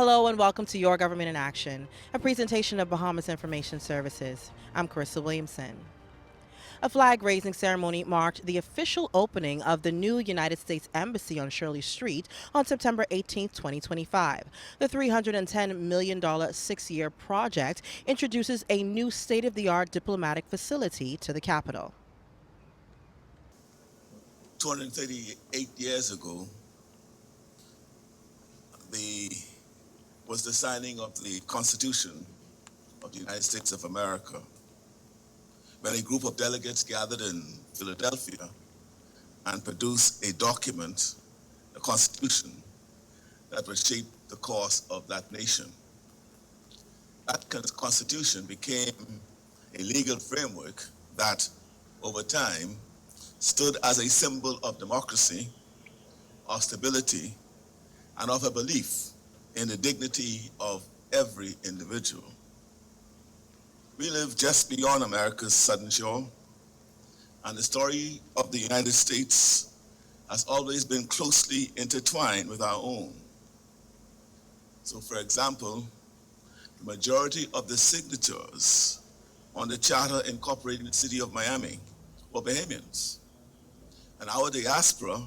Hello and welcome to Your Government in Action, a presentation of Bahamas Information Services. I'm Carissa Williamson. A flag-raising ceremony marked the official opening of the new United States Embassy on Shirley Street on September 18, 2025. The $310 million six-year project introduces a new state-of-the-art diplomatic facility to the capital. 238 years ago, was the signing of the Constitution of the United States of America, when a group of delegates gathered in Philadelphia and produced a document, a Constitution, that would shape the course of that nation. That Constitution became a legal framework that, over time, stood as a symbol of democracy, of stability, and of a belief in the dignity of every individual. We live just beyond America's southern shore, and the story of the United States has always been closely intertwined with our own. So, for example, the majority of the signatures on the charter incorporating the city of Miami were Bahamians, and our diaspora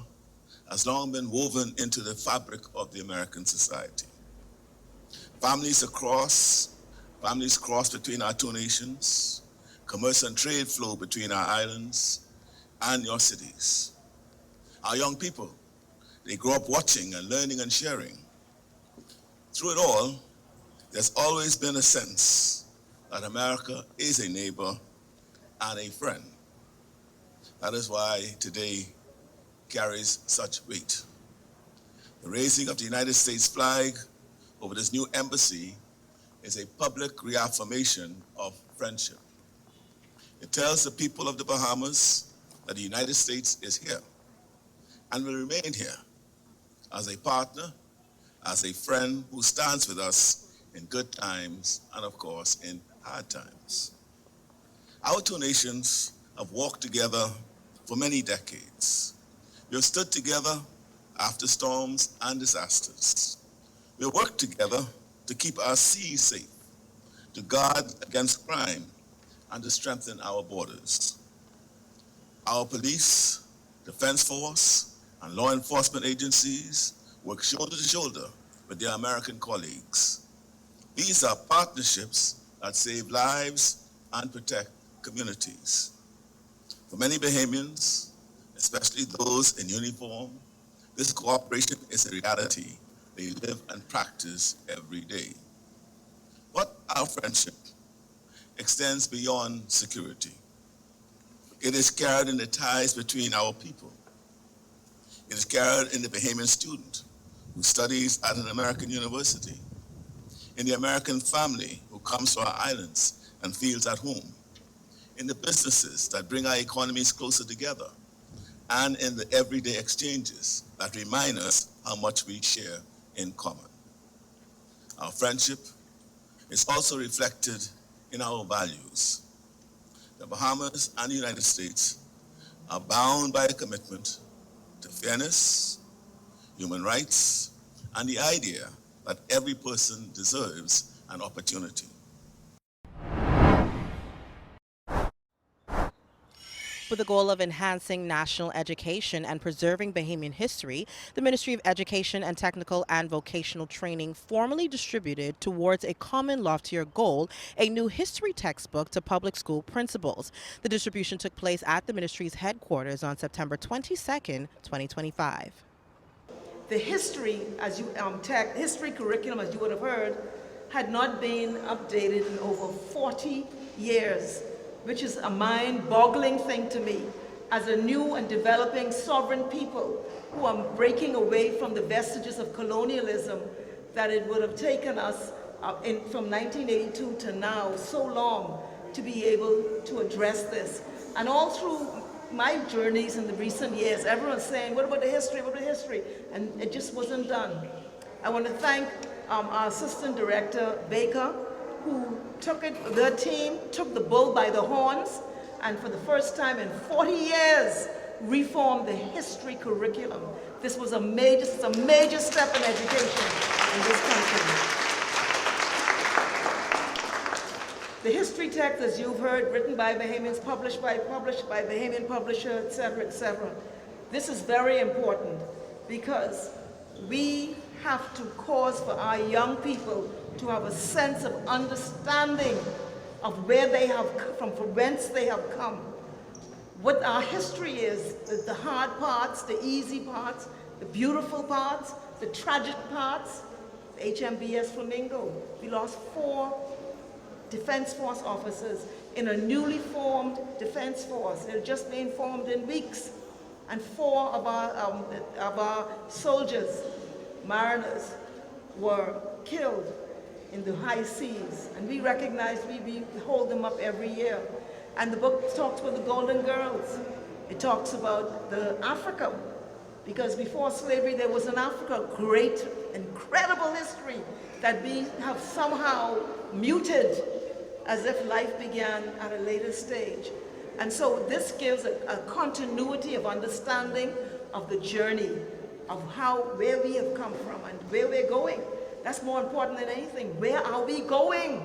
has long been woven into the fabric of the American society. Families cross between our two nations, commerce and trade flow between our islands and your cities. Our young people, they grow up watching and learning and sharing. Through it all, there's always been a sense that America is a neighbor and a friend. That is why today carries such weight. The raising of the United States flag over this new embassy is a public reaffirmation of friendship. It tells the people of the Bahamas that the United States is here and will remain here as a partner, as a friend who stands with us in good times and, of course, in hard times. Our two nations have walked together for many decades. We have stood together after storms and disasters. We have worked together to keep our seas safe, to guard against crime, and to strengthen our borders. Our police, defense force, and law enforcement agencies work shoulder to shoulder with their American colleagues. These are partnerships that save lives and protect communities. For many Bahamians, especially those in uniform, this cooperation is a reality they live and practice every day. But our friendship extends beyond security. It is carried in the ties between our people. It is carried in the Bahamian student who studies at an American university, in the American family who comes to our islands and feels at home, in the businesses that bring our economies closer together, and in the everyday exchanges that remind us how much we share in common. Our friendship is also reflected in our values. The Bahamas and the United States are bound by a commitment to fairness, human rights, and the idea that every person deserves an opportunity. With the goal of enhancing national education and preserving Bahamian history, the Ministry of Education and Technical and Vocational Training formally distributed, towards a common loftier goal, a new history textbook to public school principals. The distribution took place at the ministry's headquarters on September 22nd, 2025. The history, history curriculum, as you would have heard, had not been updated in over 40 years. Which is a mind-boggling thing to me, as a new and developing sovereign people who are breaking away from the vestiges of colonialism that it would have taken us from 1982 to now so long to be able to address this. And all through my journeys in the recent years, everyone's saying, what about the history, what about the history? And it just wasn't done. I want to thank our Assistant Director, Baker, who the team took the bull by the horns, and for the first time in 40 years, reformed the history curriculum. This was a major step in education in this country. history text, as you've heard, written by Bahamians, published by Bahamian publisher, etc., etc. This is very important because we have to cause for our young people to have a sense of understanding of where they have come from whence they have come. What our history is, the hard parts, the easy parts, the beautiful parts, the tragic parts. HMBS Flamingo, we lost 4 Defense Force officers in a newly formed Defense Force. It had just been formed in weeks. And 4 of our soldiers, mariners, were killed in the high seas. And we recognize, we hold them up every year. And the book talks about the Golden Girls. It talks about the Africa, because before slavery there was an Africa, great, incredible history that we have somehow muted as if life began at a later stage. And so this gives a continuity of understanding of the journey of where we have come from and where we're going. That's more important than anything. Where are we going?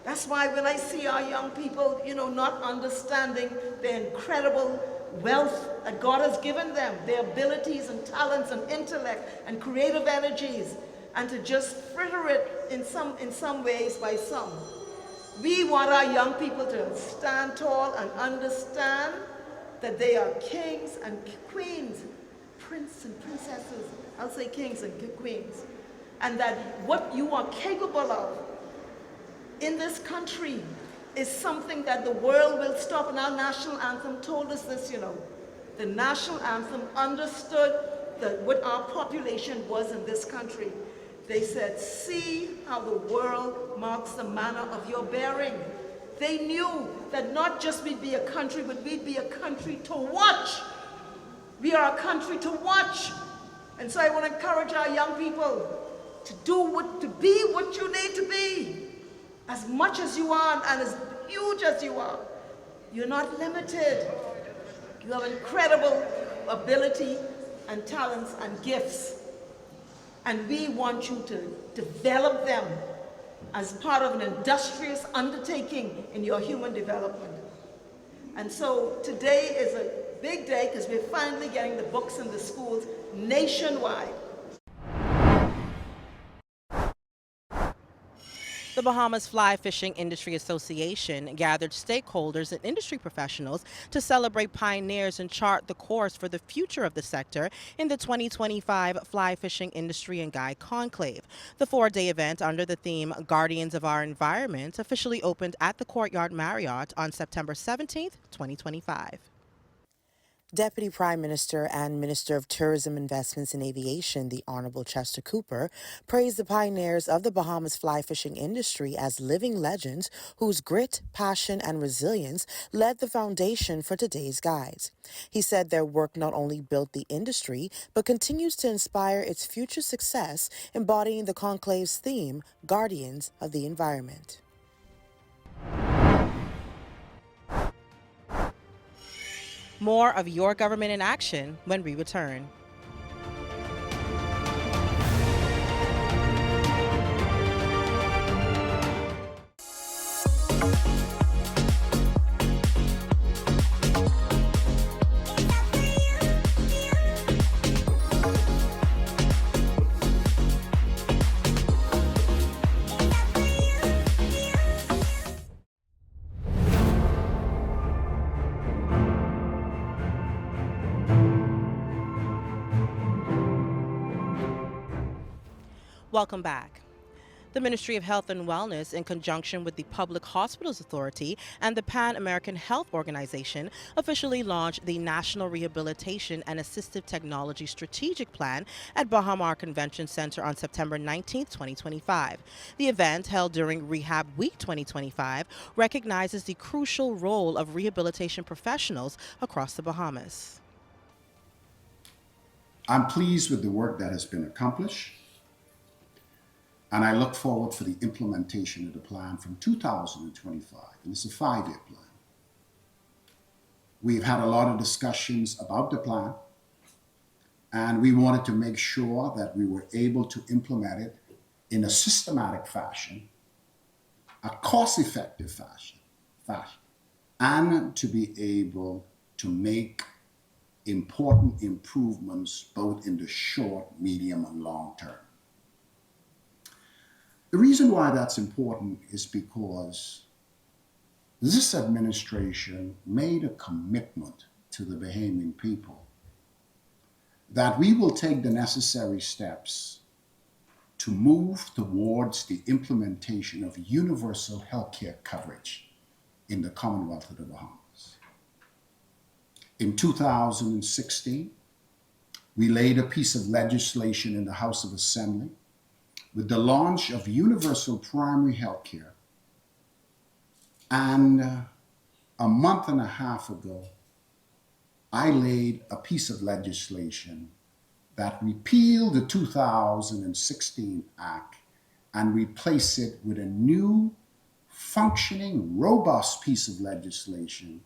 That's why when I see our young people, not understanding the incredible wealth that God has given them, their abilities and talents and intellect and creative energies, and to just fritter it in some ways by some. We want our young people to stand tall and understand that they are kings and queens, princes and princesses, I'll say kings and queens, and that what you are capable of in this country is something that the world will stop. And our national anthem told us this, The national anthem understood what our population was in this country. They said, see how the world marks the manner of your bearing. They knew that not just we'd be a country, but we'd be a country to watch. We are a country to watch. And so I want to encourage our young people to be what you need to be. As much as you are and as huge as you are, you're not limited. You have incredible ability and talents and gifts. And we want you to develop them as part of an industrious undertaking in your human development. And so today is a big day because we're finally getting the books in the schools nationwide. The Bahamas Fly Fishing Industry Association gathered stakeholders and industry professionals to celebrate pioneers and chart the course for the future of the sector in the 2025 Fly Fishing Industry and Guide Conclave. The 4-day event under the theme Guardians of Our Environment officially opened at the Courtyard Marriott on September 17th, 2025. Deputy Prime Minister and Minister of Tourism, Investments and Aviation, the Honorable Chester Cooper, praised the pioneers of the Bahamas fly fishing industry as living legends whose grit, passion, and resilience led the foundation for today's guides. He said their work not only built the industry, but continues to inspire its future success, embodying the conclave's theme, Guardians of the Environment. More of Your Government in Action when we return. Welcome back. The Ministry of Health and Wellness, in conjunction with the Public Hospitals Authority and the Pan American Health Organization, officially launched the National Rehabilitation and Assistive Technology Strategic Plan at Baha Mar Convention Center on September 19, 2025. The event, held during Rehab Week 2025, recognizes the crucial role of rehabilitation professionals across the Bahamas. I'm pleased with the work that has been accomplished, and I look forward for the implementation of the plan from 2025, and it's a 5-year plan. We've had a lot of discussions about the plan, and we wanted to make sure that we were able to implement it in a systematic fashion, a cost-effective fashion, fashion, and to be able to make important improvements both in the short, medium, and long term. The reason why that's important is because this administration made a commitment to the Bahamian people that we will take the necessary steps to move towards the implementation of universal healthcare coverage in the Commonwealth of the Bahamas. In 2016, we laid a piece of legislation in the House of Assembly with the launch of universal primary healthcare. And a month and a half ago, I laid a piece of legislation that repealed the 2016 Act and replaced it with a new, functioning, robust piece of legislation,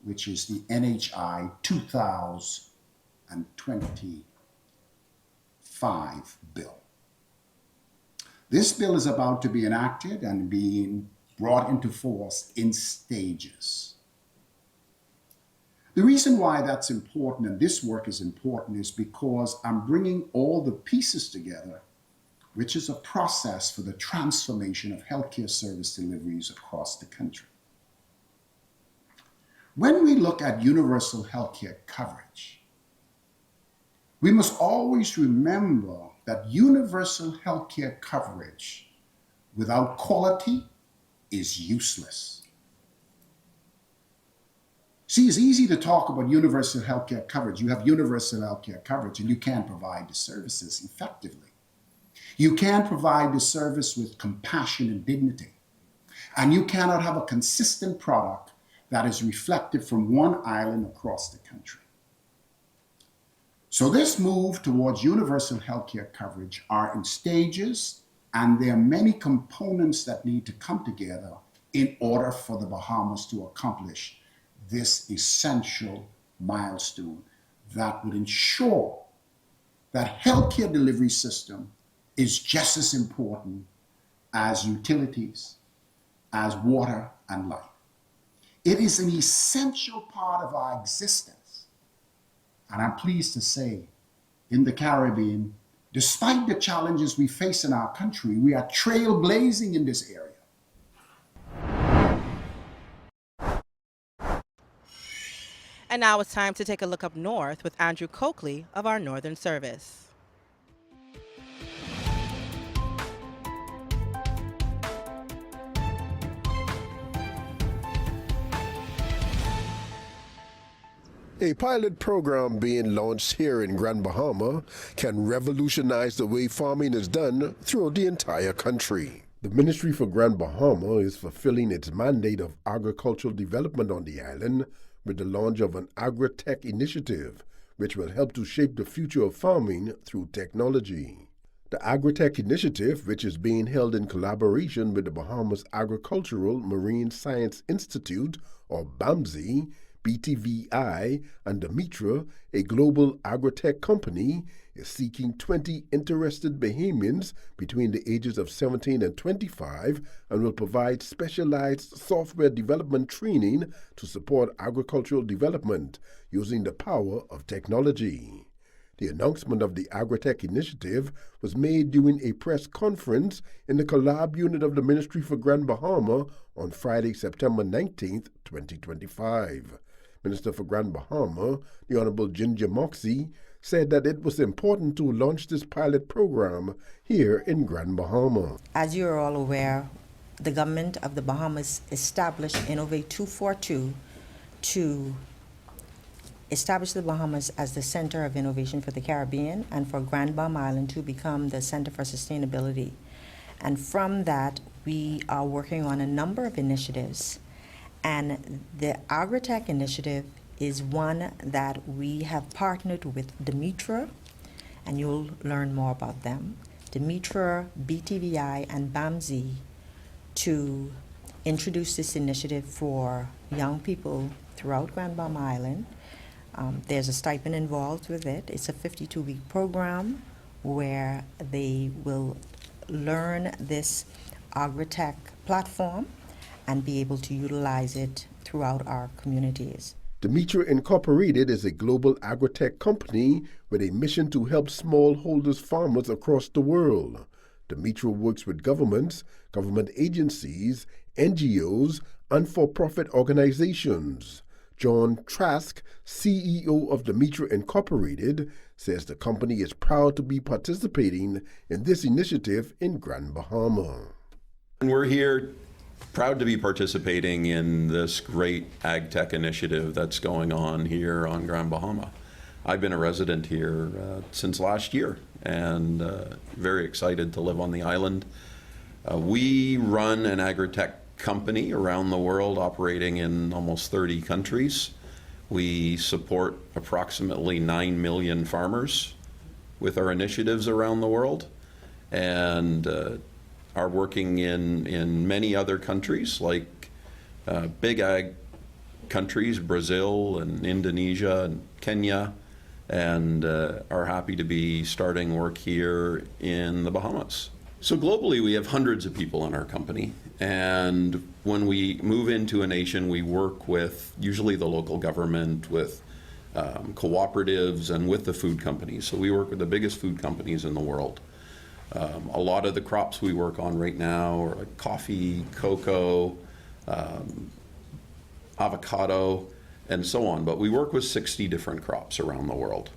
which is the NHI 2025 bill. This bill is about to be enacted and being brought into force in stages. The reason why that's important and this work is important is because I'm bringing all the pieces together, which is a process for the transformation of healthcare service deliveries across the country. When we look at universal healthcare coverage, we must always remember that universal healthcare coverage without quality is useless. See, it's easy to talk about universal healthcare coverage. You have universal healthcare coverage and you can't provide the services effectively. You can't provide the service with compassion and dignity. And you cannot have a consistent product that is reflected from one island across the country. So this move towards universal healthcare coverage are in stages, and there are many components that need to come together in order for the Bahamas to accomplish this essential milestone that would ensure that healthcare delivery system is just as important as utilities, as water and light. It is an essential part of our existence. And I'm pleased to say, in the Caribbean, despite the challenges we face in our country, we are trailblazing in this area. And now it's time to take a look up north with Andrew Coakley of our Northern Service. A pilot program being launched here in Grand Bahama can revolutionize the way farming is done throughout the entire country. The Ministry for Grand Bahama is fulfilling its mandate of agricultural development on the island with the launch of an agri-tech initiative, which will help to shape the future of farming through technology. The Agri-Tech Initiative, which is being held in collaboration with the Bahamas Agricultural Marine Science Institute, or BAMSI, BTVI, and Demetra, a global agri-tech company, is seeking 20 interested Bahamians between the ages of 17 and 25 and will provide specialized software development training to support agricultural development using the power of technology. The announcement of the Agri-Tech Initiative was made during a press conference in the Collab Unit of the Ministry for Grand Bahama on Friday, September 19, 2025. Minister for Grand Bahama, the Honorable Ygia Moxie, said that it was important to launch this pilot program here in Grand Bahama. As you are all aware, the government of the Bahamas established Innovate 242 to establish the Bahamas as the center of innovation for the Caribbean and for Grand Bahama Island to become the center for sustainability. And from that, we are working on a number of initiatives. And the Agri-Tech initiative is one that we have partnered with Demetra, and you'll learn more about them, Demetra, BTVI, and BAMSI, to introduce this initiative for young people throughout Grand Bahama Island. There's a stipend involved with it. It's a 52-week program where they will learn this Agri-Tech platform, and be able to utilize it throughout our communities. Demetra Incorporated is a global agri-tech company with a mission to help smallholders farmers across the world. Demetra works with governments, government agencies, NGOs, and for-profit organizations. John Trask, CEO of Demetra Incorporated, says the company is proud to be participating in this initiative in Grand Bahama. And we're here proud to be participating in this great ag tech initiative that's going on here on Grand Bahama. I've been a resident here since last year and very excited to live on the island. We run an agri-tech company around the world operating in almost 30 countries. We support approximately 9 million farmers with our initiatives around the world, and are working in many other countries like big ag countries, Brazil and Indonesia and Kenya, and are happy to be starting work here in the Bahamas. So globally, we have hundreds of people in our company, and when we move into a nation, we work with usually the local government, with cooperatives, and with the food companies. So we work with the biggest food companies in the world. A lot of the crops we work on right now are like coffee, cocoa, avocado, and so on. But we work with 60 different crops around the world.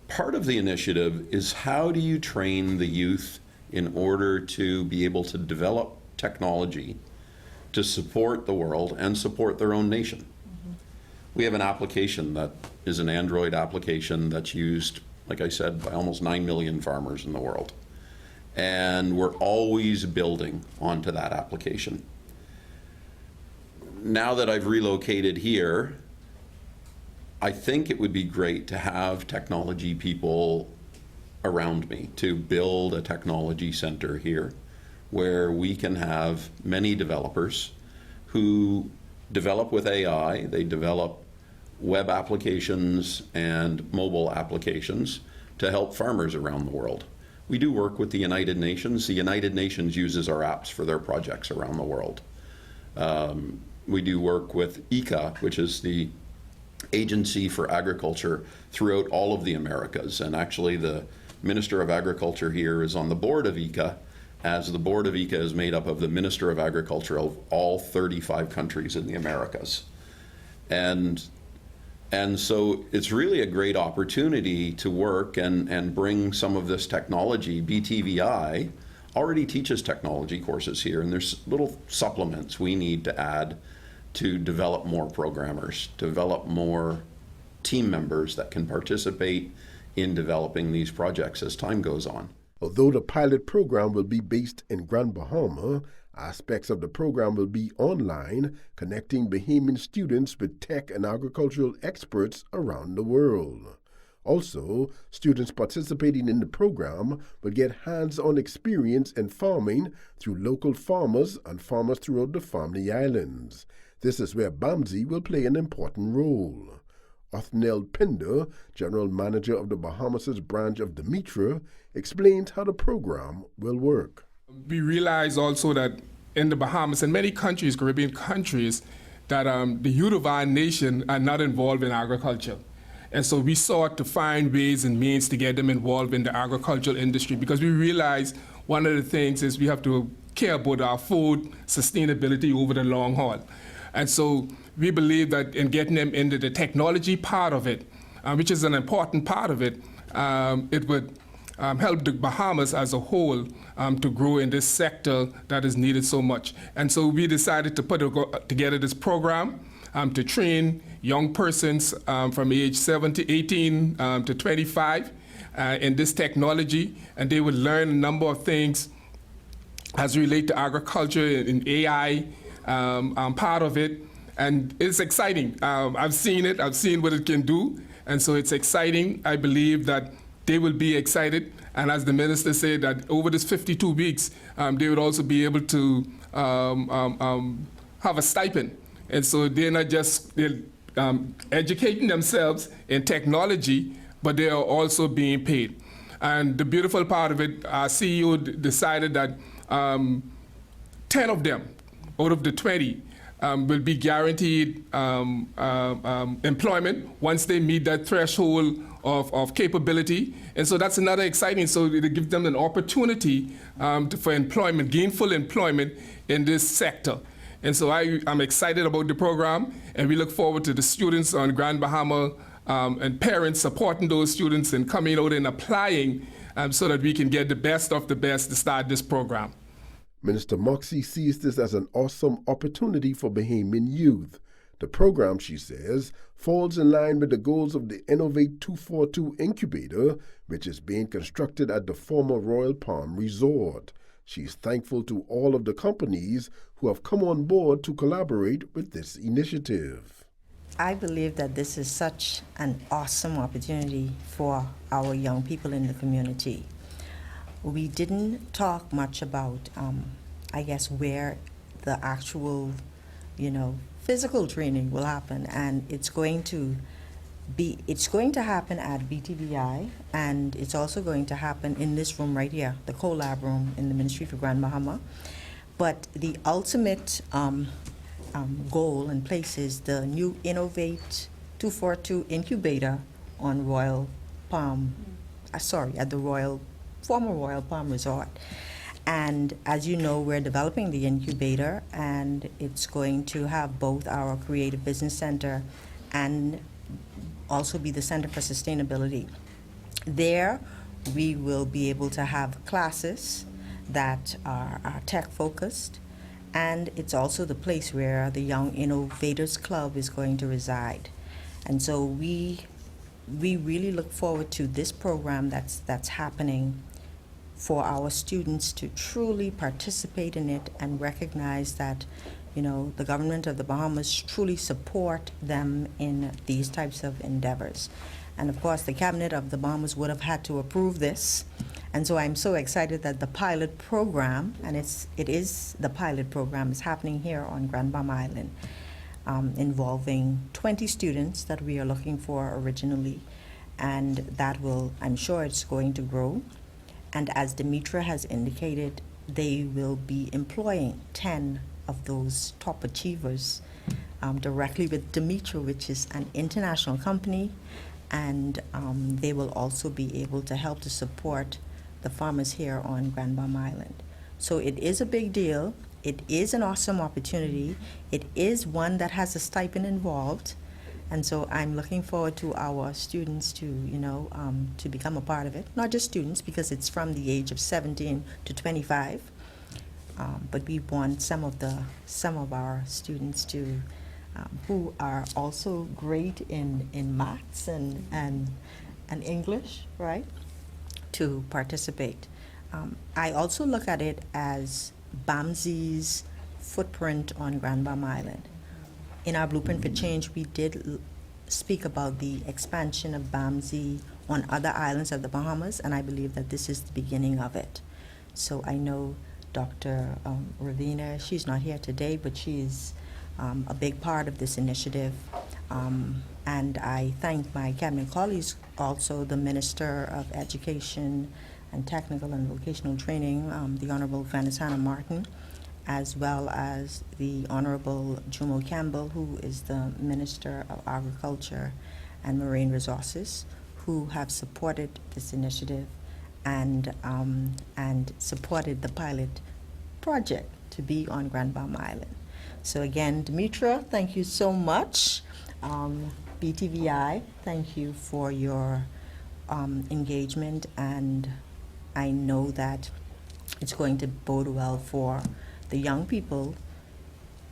Part of the initiative is how do you train the youth in order to be able to develop technology to support the world and support their own nation. Mm-hmm. We have an application that is an Android application that's used, like I said, by almost 9 million farmers in the world. And we're always building onto that application. Now that I've relocated here, I think it would be great to have technology people around me to build a technology center here where we can have many developers who develop with AI, they develop web applications and mobile applications to help farmers around the world. We do work with the United Nations. The United Nations uses our apps for their projects around the world. We do work with Ygia, which is the Agency for Agriculture throughout all of the Americas. And actually the Minister of Agriculture here is on the board of Ygia, as the board of Ygia is made up of the Minister of Agriculture of all 35 countries in the Americas. And so it's really a great opportunity to work and bring some of this technology. BTVI already teaches technology courses here, and there's little supplements we need to add to develop more programmers, develop more team members that can participate in developing these projects as time goes on. Although the pilot program will be based in Grand Bahama, aspects of the program will be online, connecting Bahamian students with tech and agricultural experts around the world. Also, students participating in the program will get hands-on experience in farming through local farmers and farmers throughout the Family Islands. This is where BAMSI will play an important role. Othniel Pinder, General Manager of the Bahamas' branch of Demetra, explains how the program will work. We realize also that in the Bahamas and many countries, Caribbean countries, that the youth of our nation are not involved in agriculture. And so we sought to find ways and means to get them involved in the agricultural industry, because we realize one of the things is we have to care about our food sustainability over the long haul. And so we believe that in getting them into the technology part of it, which is an important part of it, it would help the Bahamas as a whole to grow in this sector that is needed so much. And so we decided to put together this program to train young persons from age 18 to 25 in this technology, and they would learn a number of things as relate to agriculture and AI part of it. And it's exciting. I've seen it. I've seen what it can do. And so it's exciting. I believe that they will be excited. And as the minister said, that over this 52 weeks, they would also be able to have a stipend. And so they're not just educating themselves in technology, but they are also being paid. And the beautiful part of it, our CEO decided that 10 of them out of the 20 will be guaranteed employment once they meet that threshold of capability. And so that's another exciting, so it gives them an opportunity for employment, gainful employment in this sector. And so I'm excited about the program, and we look forward to the students on Grand Bahama and parents supporting those students and coming out and applying so that we can get the best of the best to start this program. Minister Moxie sees this as an awesome opportunity for Bahamian youth. The program, she says, falls in line with the goals of the Innovate 242 incubator, which is being constructed at the former Royal Palm Resort. She's thankful to all of the companies who have come on board to collaborate with this initiative. I believe that this is such an awesome opportunity for our young people in the community. We didn't talk much about, I guess, where the actual, physical training will happen, and it's going to happen at BTVI, and it's also going to happen in this room right here, the collab room in the Ministry for Grand Bahama. But the ultimate goal and place is the new Innovate 242 incubator on at the former Royal Palm Resort. And as you know, we're developing the incubator, and it's going to have both our Creative Business Center and also be the Center for Sustainability. There, we will be able to have classes that are tech-focused, and it's also the place where the Young Innovators Club is going to reside. And so we really look forward to this program that's happening for our students to truly participate in it and recognize that, the government of the Bahamas truly support them in these types of endeavors. And of course, the Cabinet of the Bahamas would have had to approve this. And so I'm so excited that the pilot program, and the pilot program is happening here on Grand Bahama Island, involving 20 students that we are looking for originally. And that I'm sure it's going to grow. And as Demetra has indicated, they will be employing 10 of those top achievers directly with Demetra, which is an international company, and they will also be able to help to support the farmers here on Grand Bahama Island. So it is a big deal. It is an awesome opportunity. It is one that has a stipend involved. And so I'm looking forward to our students to become a part of it. Not just students, because it's from the age of 17 to 25. But we want some of our students to, who are also great in maths and English, right, to participate. I also look at it as BAMSI's footprint on Grand Bahama Island. In our Blueprint for Change, we did speak about the expansion of BAMSI on other islands of the Bahamas, and I believe that this is the beginning of it. So I know Dr. Ravina, she's not here today, but she's a big part of this initiative. And I thank my cabinet colleagues, also the Minister of Education and Technical and Vocational Training, the Honorable Vanessa Martin, as well as the Honorable Jumo Campbell, who is the Minister of Agriculture and Marine Resources, who have supported this initiative and supported the pilot project to be on Grand Bahama Island. So again, Demetra, thank you so much. BTVI, thank you for your engagement, and I know that it's going to bode well for the young people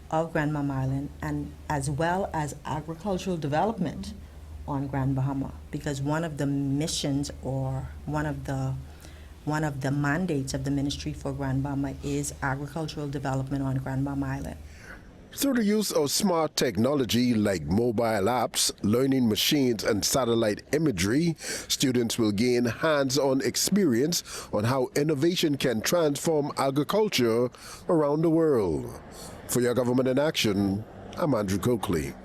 of Grand Bahama Island, and as well as agricultural development on Grand Bahama, because one of the missions or one of the mandates of the Ministry for Grand Bahama is agricultural development on Grand Bahama Island. Through the use of smart technology like mobile apps, learning machines, and satellite imagery, students will gain hands-on experience on how innovation can transform agriculture around the world. For Your Government in Action, I'm Andrew Coakley.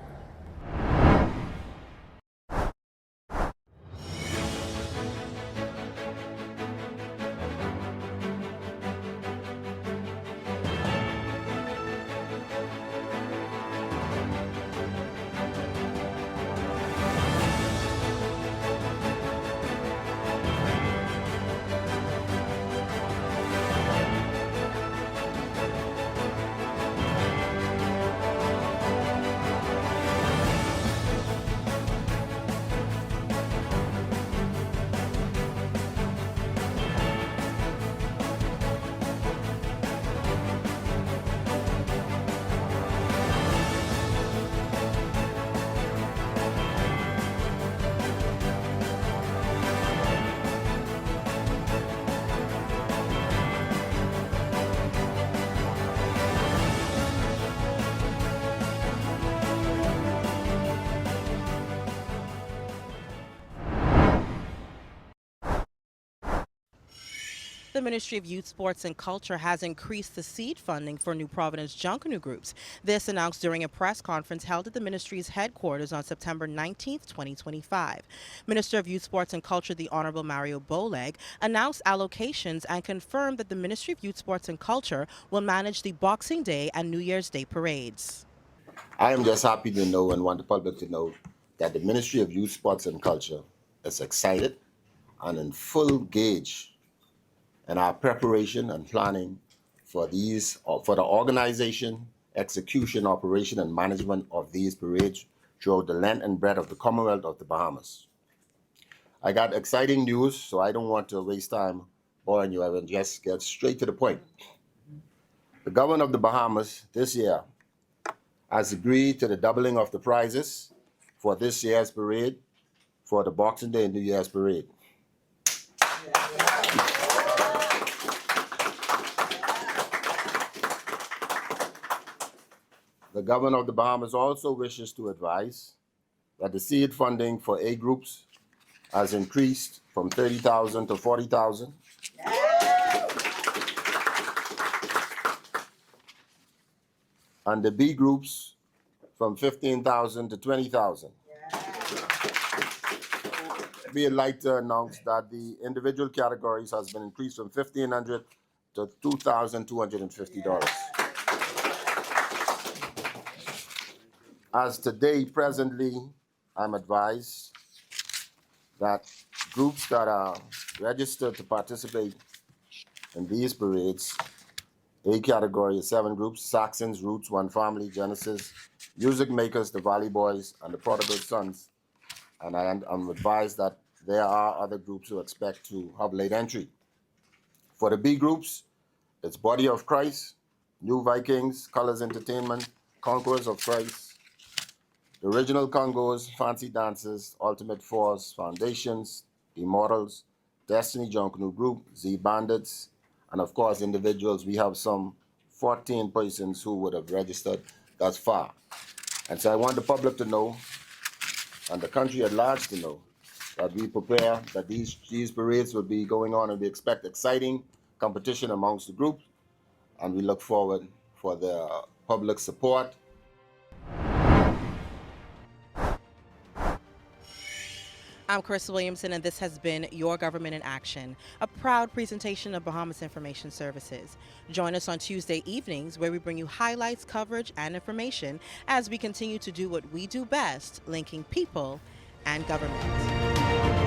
Ministry of Youth, Sports, and Culture has increased the seed funding for New Providence Junkanoo groups. This announced during a press conference held at the ministry's headquarters on September 19, 2025. Minister of Youth, Sports, and Culture, the Honorable Mario Boleg, announced allocations and confirmed that the Ministry of Youth, Sports, and Culture will manage the Boxing Day and New Year's Day parades. I am just happy to know and want the public to know that the Ministry of Youth, Sports, and Culture is excited and in full gauge in our preparation and planning for the organization, execution, operation, and management of these parades throughout the length and breadth of the Commonwealth of the Bahamas. I got exciting news, so I don't want to waste time boring you. I will just get straight to the point. The governor of the Bahamas this year has agreed to the doubling of the prizes for this year's parade for the Boxing Day and New Year's parade. The governor of the Bahamas also wishes to advise that the seed funding for A groups has increased from $30,000 to $40,000. And the B groups from $15,000 to $20,000. We'd like to announce that the individual categories has been increased from $1,500 to $2,250. As today, presently, I'm advised that groups that are registered to participate in these parades, A category is 7 groups: Saxons, Roots, One Family, Genesis, Music Makers, the Valley Boys, and the Prodigal Sons. And I'm advised that there are other groups who expect to have late entry. For the B groups, it's Body of Christ, New Vikings, Colors Entertainment, Conquerors of Christ, the Original Congos, Fancy Dancers, Ultimate Force, Foundations, Immortals, Destiny Junkanoo Group, Z Bandits, and of course individuals. We have some 14 persons who would have registered thus far. And so I want the public to know, and the country at large to know, that we prepare, that these parades will be going on, and we expect exciting competition amongst the groups, and we look forward for the public support. I'm Chris Williamson, and this has been Your Government in Action, a proud presentation of Bahamas Information Services. Join us on Tuesday evenings, where we bring you highlights, coverage, and information as we continue to do what we do best, linking people and government.